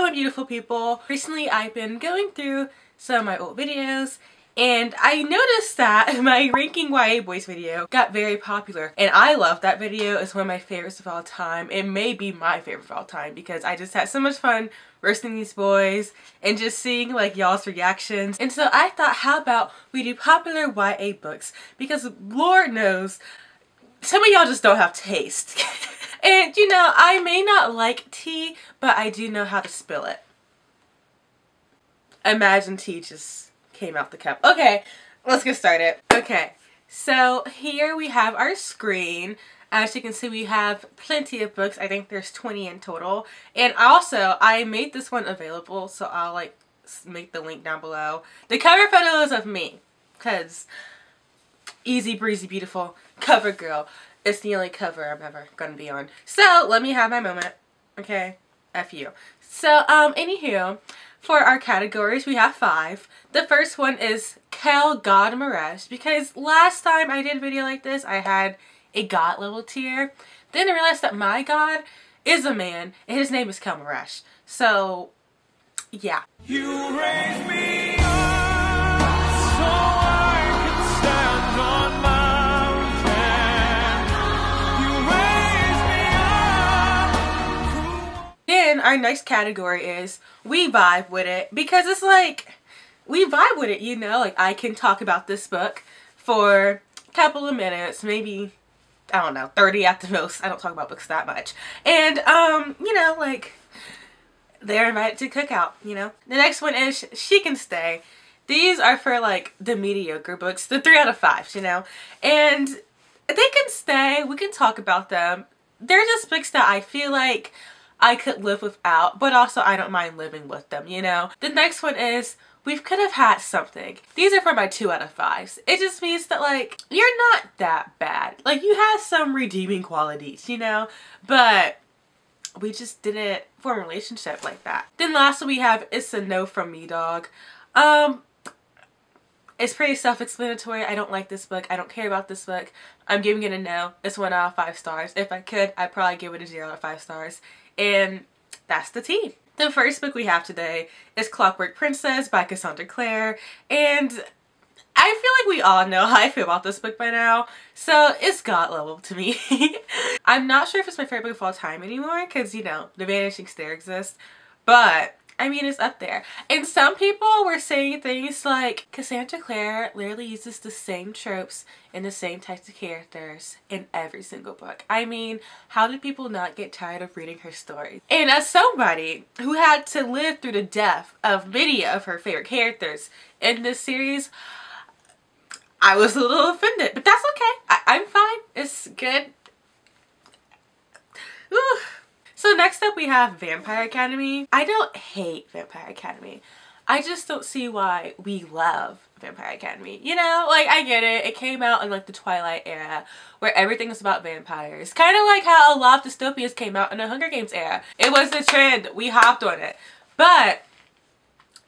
Hello my beautiful people. Recently I've been going through some of my old videos and I noticed that my ranking YA boys video got very popular, and I love that video. It's one of my favorites of all time. It may be my favorite of all time because I just had so much fun roasting these boys and just seeing like y'all's reactions. And so I thought, how about we do popular YA books, because Lord knows some of y'all just don't have taste. And you know, I may not like tea, but I do know how to spill it. Imagine tea just came out the cup. Okay, let's get started. Okay, so here we have our screen. As you can see, we have plenty of books. I think there's 20 in total. And also, I made this one available, so I'll like make the link down below. The cover photo is of me, because easy breezy beautiful cover girl. It's the only cover I'm ever gonna be on. So let me have my moment. Okay, F you. So anywho, for our categories we have 5. The first one is Kel God Maresh, because last time I did a video like this I had a God level tier. Then I realized that my God is a man and his name is Kel Maresh. So yeah. You raise me up so I can stand on mountains. You raise me up. Then our next category is we vibe with it, because it's like we vibe with it, you know, like I can talk about this book for a couple of minutes, maybe, I don't know, 30 at the most. I don't talk about books that much. And you know, like they're invited to cookout, you know. The next one is She Can Stay. These are for like the mediocre books, the 3 out of 5s, you know. And they can stay, we can talk about them. They're just books that I feel like I could live without, but also I don't mind living with them, you know. The next one is We Could Have Had Something. These are for my 2 out of 5s. It just means that like you're not that bad. Like you have some redeeming qualities, you know, but we just didn't form a relationship like that. Then lastly we have It's a No from Me Dog. It's pretty self-explanatory. I don't like this book. I don't care about this book. I'm giving it a no. It's 1 out of 5 stars. If I could, I'd probably give it a 0 out of 5 stars. And that's the tea. The first book we have today is Clockwork Princess by Cassandra Clare, and I feel like we all know how I feel about this book by now, so it's God level to me. I'm not sure if it's my favorite book of all time anymore, because, you know, The Vanishing Stair exists, but I mean, it's up there. And some people were saying things like, Cassandra Clare literally uses the same tropes and the same types of characters in every single book. I mean, how did people not get tired of reading her stories? And as somebody who had to live through the death of many of her favorite characters in this series, I was a little offended, but that's okay. I'm fine. It's good. Ooh. So next up we have Vampire Academy. I don't hate Vampire Academy. I just don't see why we love Vampire Academy. You know, like I get it. It came out in like the Twilight era where everything was about vampires. Kind of like how a lot of dystopias came out in the Hunger Games era. It was the trend. We hopped on it. But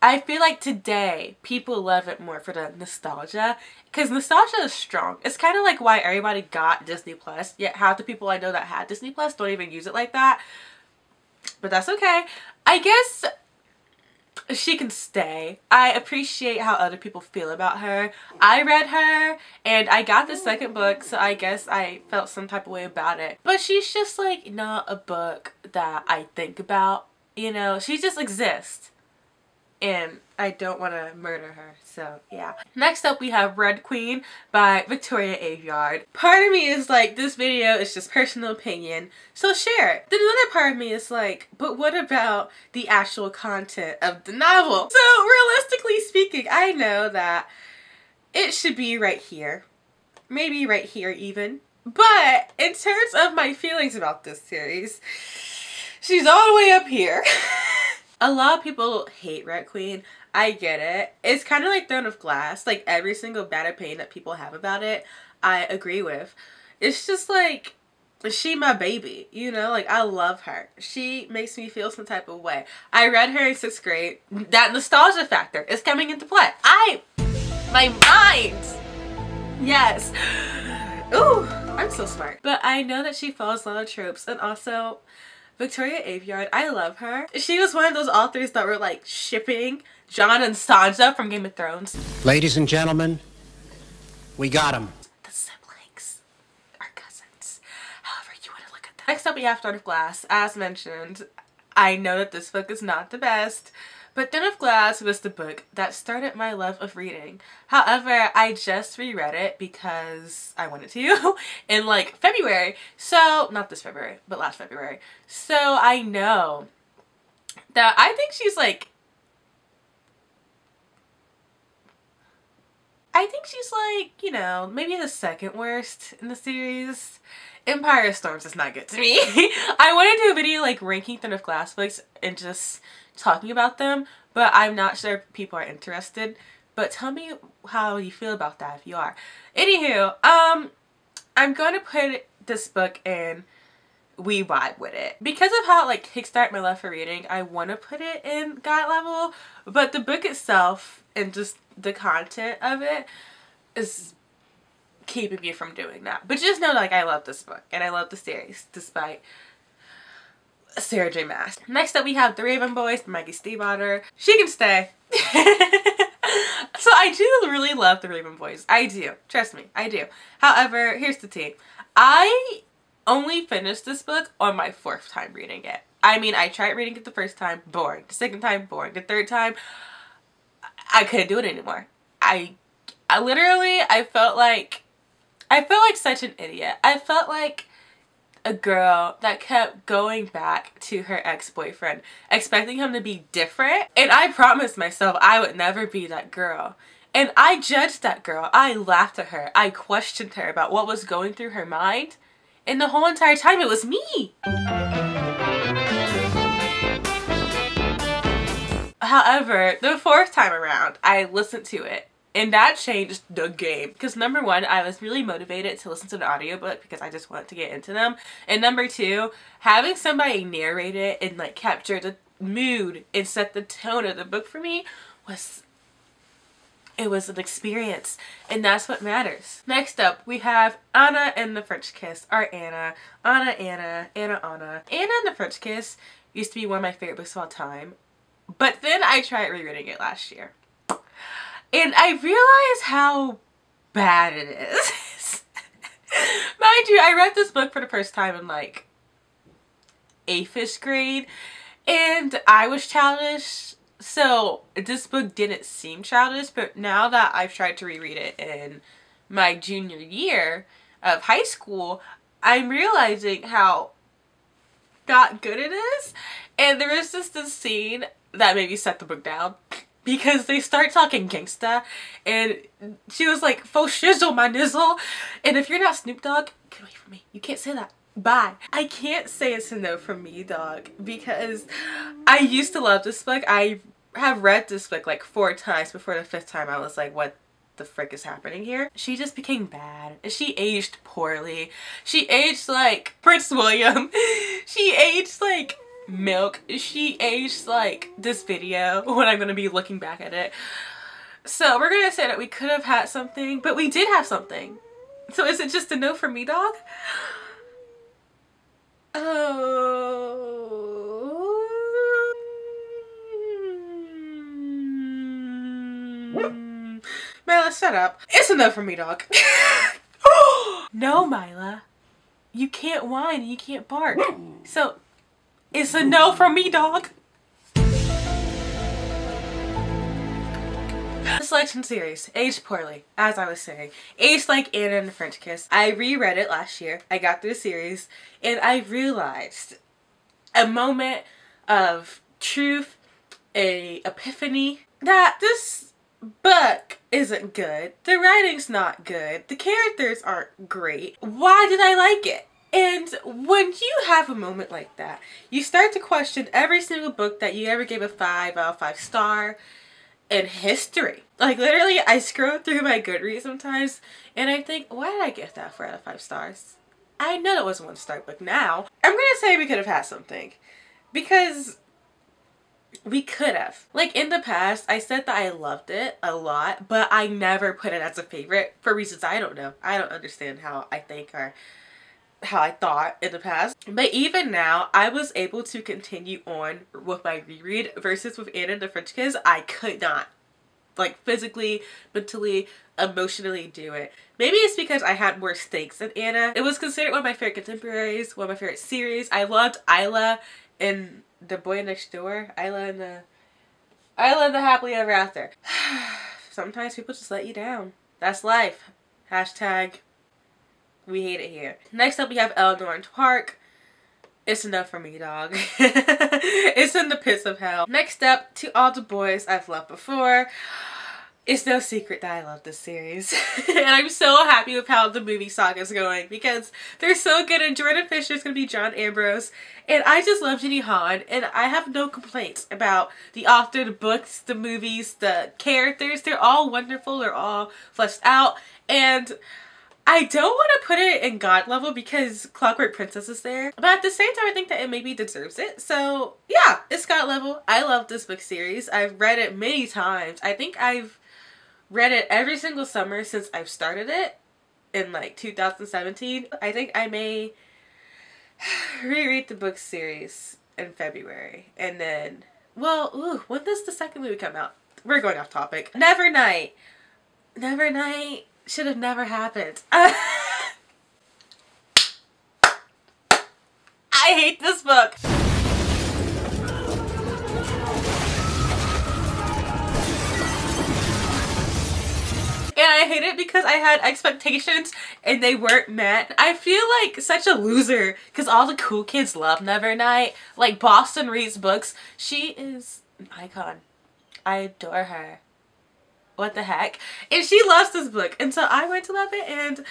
I feel like today people love it more for the nostalgia, because nostalgia is strong. It's kind of like why everybody got Disney Plus, yet half the people I know that had Disney Plus don't even use it like that. But that's okay. I guess She Can Stay. I appreciate how other people feel about her. I read her and I got the second book, so I guess I felt some type of way about it. But she's just like not a book that I think about, you know. She just exists. And I don't want to murder her, so yeah. Next up we have Red Queen by Victoria Aveyard. Part of me is like, this video is just personal opinion, so share it. Then another part of me is like, but what about the actual content of the novel? So realistically speaking, I know that it should be right here. Maybe right here even. But in terms of my feelings about this series, she's all the way up here. A lot of people hate Red Queen. I get it. It's kind of like Throne of Glass. Like every single bad opinion that people have about it, I agree with. It's just like, she my baby, you know? Like I love her. She makes me feel some type of way. I read her in 6th grade. That nostalgia factor is coming into play. My mind. Yes. Ooh, I'm so smart. But I know that she follows a lot of tropes, and also Victoria Aveyard, I love her. She was one of those authors that were like shipping Jon and Sansa from Game of Thrones. Ladies and gentlemen, we got him. The siblings are cousins. However you want to look at that. Next up we have Throne of Glass. As mentioned, I know that this book is not the best, but Throne of Glass was the book that started my love of reading. However, I just reread it because I wanted to in like February. So, not this February, but last February. So I know that I think she's like, you know, maybe the second worst in the series. Empire of Storms is not good to me. I want to do a video like ranking Throne of Glass books and just talking about them, but I'm not sure if people are interested. But tell me how you feel about that if you are. Anywho, I'm going to put this book in We Vibe With It. Because of how it like kickstart my love for reading, I want to put it in guide level, but the book itself and just the content of it is keeping me from doing that. But just know like I love this book and I love the series despite Sarah J. Maas. Next up we have The Raven Boys, Maggie Stiefvater. She can stay. So I do really love The Raven Boys. I do. Trust me, I do. However, here's the tea. I only finished this book on my 4th time reading it. I mean, I tried reading it the first time, boring. The second time, boring. The third time, I couldn't do it anymore. I literally, I felt like such an idiot. I felt like a girl that kept going back to her ex-boyfriend, expecting him to be different. And I promised myself I would never be that girl. And I judged that girl. I laughed at her. I questioned her about what was going through her mind. And the whole entire time it was me. However, the 4th time around, I listened to it. And that changed the game. Because number 1, I was really motivated to listen to the audiobook because I just wanted to get into them. And number 2, having somebody narrate it and like capture the mood and set the tone of the book for me was an experience. And that's what matters. Next up, we have Anna and the French Kiss. Or Anna. Anna and the French Kiss used to be one of my favorite books of all time. But then I tried rereading it last year. And I realized how bad it is. Mind you, I read this book for the first time in like 8th grade. And I was childish. So this book didn't seem childish. But now that I've tried to reread it in my junior year of high school, I'm realizing how not good it is. And there is just this scene that made me set the book down. Because they start talking gangsta, and she was like, faux shizzle my nizzle. And if you're not Snoop Dogg, get away from me. You can't say that. Bye. I can't say it's a no from me, dog, because I used to love this book. I have read this book like 4 times before the 5th time I was like, what the frick is happening here? She just became bad. She aged poorly. She aged like Prince William. She aged like milk. She aged like this video when I'm gonna be looking back at it. So we're gonna say that we could have had something, but we did have something. So is it just a no for me, dog? Mila, shut up. It's a no for me, dog. No, Mila. You can't whine and you can't bark. So it's a no from me, dog. The Selection series, aged poorly, as I was saying. Aged like Anna and the French Kiss. I reread it last year. I got through the series and I realized a moment of truth, a epiphany, that this book isn't good. The writing's not good. The characters aren't great. Why did I like it? And when you have a moment like that, you start to question every single book that you ever gave a 5 out of 5 star in history. Like literally, I scroll through my Goodreads sometimes and I think, why did I give that 4 out of 5 stars? I know that was a 1-star book. Now, I'm gonna say we could have had something. Because we could have. Like in the past, I said that I loved it a lot, but I never put it as a favorite for reasons I don't know. I don't understand how I think are how I thought in the past. But even now, I was able to continue on with my reread versus with Anna and the French Kiss. I could not. Like, physically, mentally, emotionally do it. Maybe it's because I had more stakes than Anna. It was considered one of my favorite contemporaries, one of my favorite series. I loved Isla and The Boy Next Door. Isla and the Happily Ever After. Sometimes people just let you down. That's life. Hashtag we hate it here. Next up we have Eleanor and Park. It's enough for me, dog. It's in the pits of hell. Next up, To All the Boys I've Loved Before. It's no secret that I love this series. And I'm so happy with how the movie saga is going because they're so good, and Jordan Fisher's gonna be John Ambrose. And I just love Jenny Han, and I have no complaints about the author, the books, the movies, the characters. They're all wonderful, they're all fleshed out. And I don't want to put it in God level because Clockwork Princess is there. But at the same time, I think that it maybe deserves it. So yeah, it's God level. I love this book series. I've read it many times. I think I've read it every single summer since I've started it in like 2017. I think I may reread the book series in February. And then, well, ooh, when does the second movie come out? We're going off topic. Nevernight. Nevernight should have never happened. I hate this book. And I hate it because I had expectations and they weren't met. I feel like such a loser because all the cool kids love Nevernight. Like Boston reads books. She is an icon. I adore her. What the heck? And she loves this book. And so I went to love it, and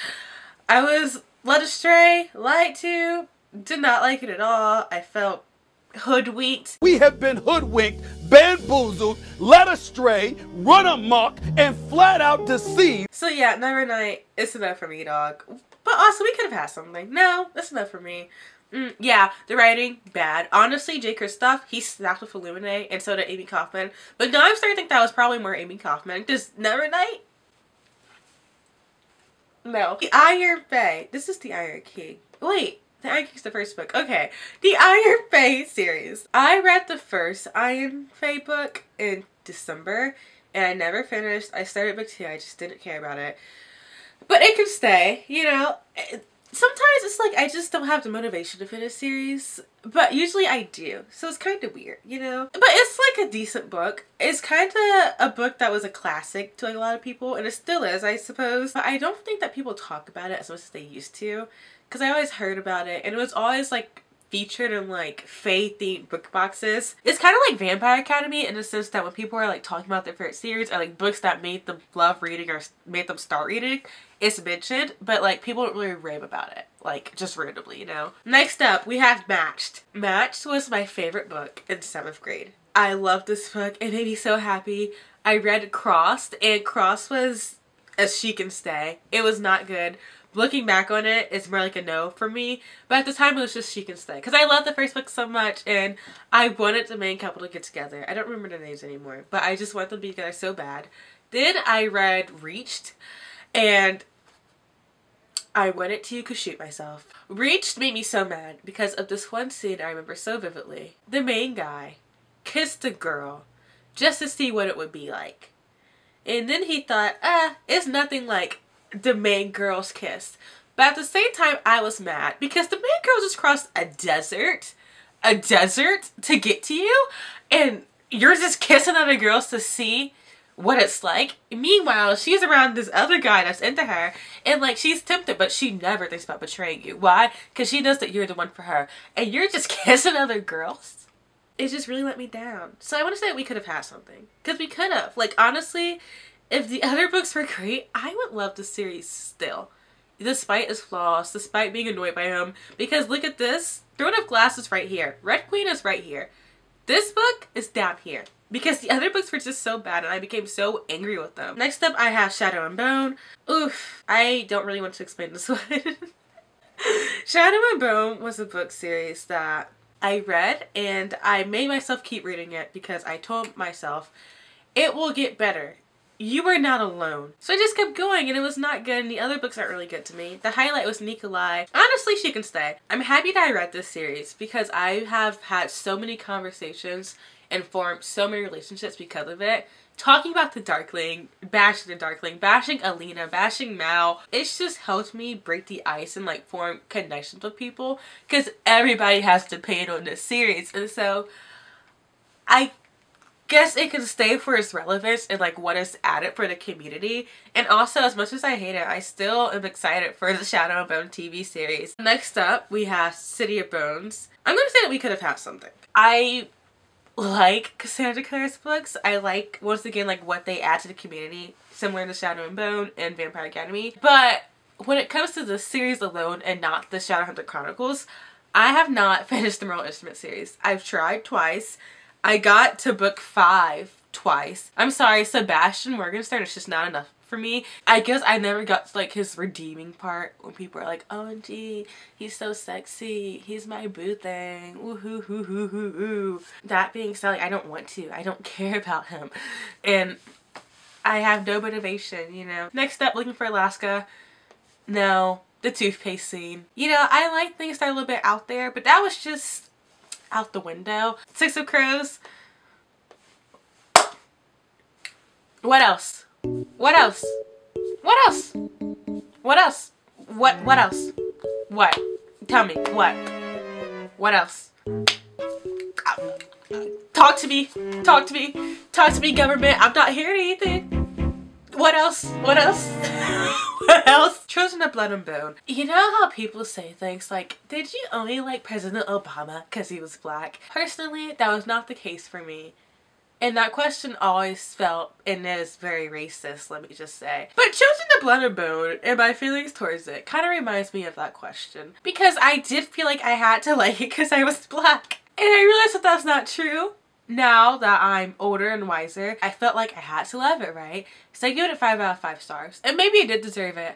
I was led astray, lied to, did not like it at all. I felt hoodwinked. We have been hoodwinked, bamboozled, led astray, run amok, and flat out deceived. So yeah, Nevernight, it's enough for me, dog. But also, we could have had something. No, that's enough for me. Yeah, the writing, bad. Honestly, J. Kristoff, he snapped with Illuminate, and so did Amy Kaufman. But now I'm starting to think that was probably more Amy Kaufman. Does Nevernight? No. The Iron Bay. This is the Iron King. Wait, the Iron King's the first book. Okay. The Iron Bay series. I read the first Iron Bay book in December, and I never finished. I started book 2. I just didn't care about it. But it can stay, you know. Sometimes it's like I just don't have the motivation to finish a series, but usually I do. So it's kind of weird, you know? But it's like a decent book. It's kind of a book that was a classic to like a lot of people, and it still is, I suppose. But I don't think that people talk about it as much as they used to, because I always heard about it, and it was always like featured in like fae-themed book boxes. It's kind of like Vampire Academy in the sense that when people are like talking about their favorite series or like books that made them love reading or made them start reading, it's mentioned, but like people don't really rave about it, like just randomly, you know. Next up, we have Matched. Matched was my favorite book in 7th grade. I love this book. It made me so happy. I read Crossed, and Crossed was as she can stay. It was not good. Looking back on it, it's more like a no for me. But at the time, it was just she can stay. Because I loved the first book so much, and I wanted the main couple to get together. I don't remember their names anymore, but I just want them to be together so bad. Then I read Reached, and I wanted to shoot myself. Reached made me so mad because of this one scene I remember so vividly. The main guy kissed a girl just to see what it would be like. And then he thought, it's nothing like the main girl's kiss. But at the same time, I was mad because the main girl just crossed a desert to get to you, and you're just kissing other girls to see what it's like. Meanwhile, she's around this other guy that's into her, and like she's tempted, but she never thinks about betraying you. Why? Because she knows that you're the one for her, and you're just kissing other girls. It just really let me down. So I want to say that we could have had something, because we could have. Like honestly, if the other books were great, I would love the series still. Despite his flaws, despite being annoyed by him. Because look at this. Throne of Glass is right here. Red Queen is right here. This book is down here. Because the other books were just so bad and I became so angry with them. Next up, I have Shadow and Bone. Oof. I don't really want to explain this one. Shadow and Bone was a book series that I read, and I made myself keep reading it because I told myself it will get better. you were not alone. So I just kept going and it was not good, and the other books aren't really good to me. The highlight was Nikolai. Honestly, she can stay. I'm happy that I read this series because I have had so many conversations and formed so many relationships because of it. Talking about the Darkling, bashing Alina, bashing Mao. It's just helped me break the ice and like form connections with people because everybody has to pay on this series. And so I guess it can stay for its relevance and like what is added for the community. And also, as much as I hate it, I still am excited for the Shadow and Bone TV series. Next up, we have City of Bones. I'm gonna say that we could have had something. I like Cassandra Clare's books. I like, once again, like what they add to the community, similar to Shadow and Bone and Vampire Academy. But when it comes to the series alone and not the Shadowhunter Chronicles, I have not finished the Mortal Instrument series. I've tried twice. I got to book 5 twice. I'm sorry, Sebastian Morgenstern is just not enough for me. I guess I never got to like his redeeming part when people are like, OMG, he's so sexy, he's my boo thing, woohoo hoo hoo hoo hoo. That being said, like, I don't want to. I don't care about him. And I have no motivation, you know. Next up, looking for Alaska. No, the toothpaste scene. You know, I like things that are a little bit out there, but that was just out the window. Six of Crows. What else? What else? What else? What else? What else? What? Tell me. What? What else? Talk to me. Talk to me. Talk to me, government. I'm not hearing anything. What else? What else? What else? Children of Blood and Bone. You know how people say things like, did you only like President Obama because he was black? Personally, that was not the case for me. And that question always felt and is very racist, let me just say. But Children of Blood and Bone and my feelings towards it kind of reminds me of that question. Because I did feel like I had to like it because I was black. And I realized that that's not true. Now that I'm older and wiser, I felt like I had to love it, right? So I give it 5 out of 5 stars. And maybe I did deserve it.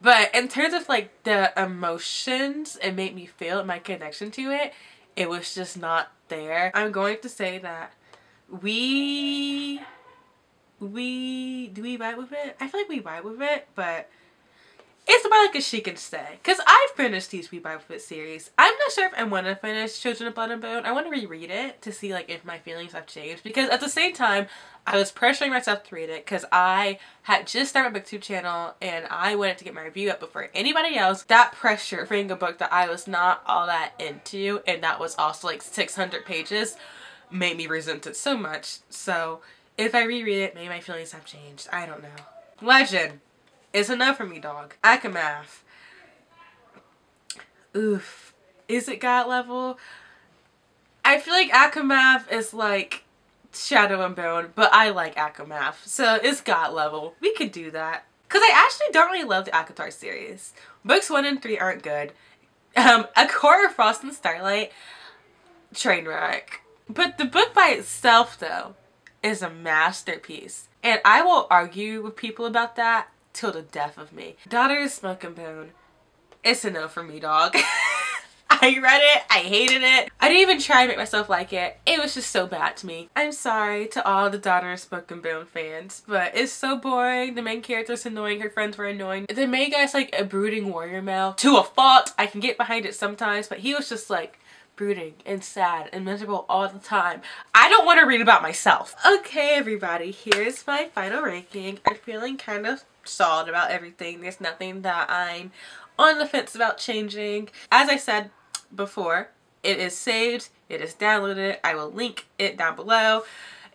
But in terms of like the emotions it made me feel and my connection to it, it was just not there. I'm going to say that do we vibe with it? I feel like we vibe with it, but it's about like a she can stay. Because I've finished these We Vibe With It series. I'm not sure if I want to finish Children of Blood and Bone. I want to reread it to see like if my feelings have changed. Because at the same time, I was pressuring myself to read it because I had just started my booktube channel and I wanted to get my review up before anybody else. That pressure for reading a book that I was not all that into and that was also like 600 pages made me resent it so much. So if I reread it, maybe my feelings have changed. I don't know. Legend. It's enough for me, dog. Akamath. Oof. Is it God level? I feel like Akamath is like Shadow and Bone, but I like Akamath. So it's God level. We could do that. Because I actually don't really love the ACOTAR series. Books 1 and 3 aren't good. A Core of Frost and Starlight, train wreck. But the book by itself, though, is a masterpiece. And I will argue with people about that till the death of me. Daughter of Smoke and Bone. It's a no for me, dog. I read it. I hated it. I didn't even try to make myself like it. It was just so bad to me. I'm sorry to all the Daughter of Smoke and Bone fans, but it's so boring. The main character's annoying. Her friends were annoying. The main guy's like a brooding warrior male. To a fault. I can get behind it sometimes, but he was just like brooding and sad and miserable all the time. I don't want to read about myself. Okay, everybody, here's my final ranking. I'm feeling kind of solid about everything. There's nothing that I'm on the fence about changing. As I said before, it is saved, it is downloaded. I will link it down below.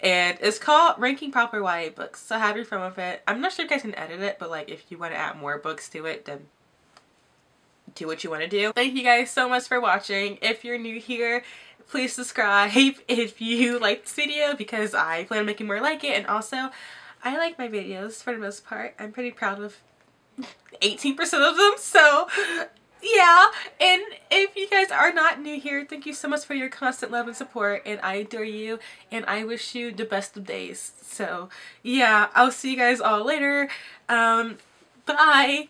And it's called Ranking Popular YA Books. So have your fun with it. I'm not sure if you guys can edit it, but like if you want to add more books to it, then do what you want to do. Thank you guys so much for watching. If you're new here, please subscribe if you like this video because I plan on making more like it. And also, I like my videos for the most part. I'm pretty proud of 18% of them. So yeah, and if you guys are not new here, thank you so much for your constant love and support, and I adore you and I wish you the best of days. So yeah, I'll see you guys all later. Bye.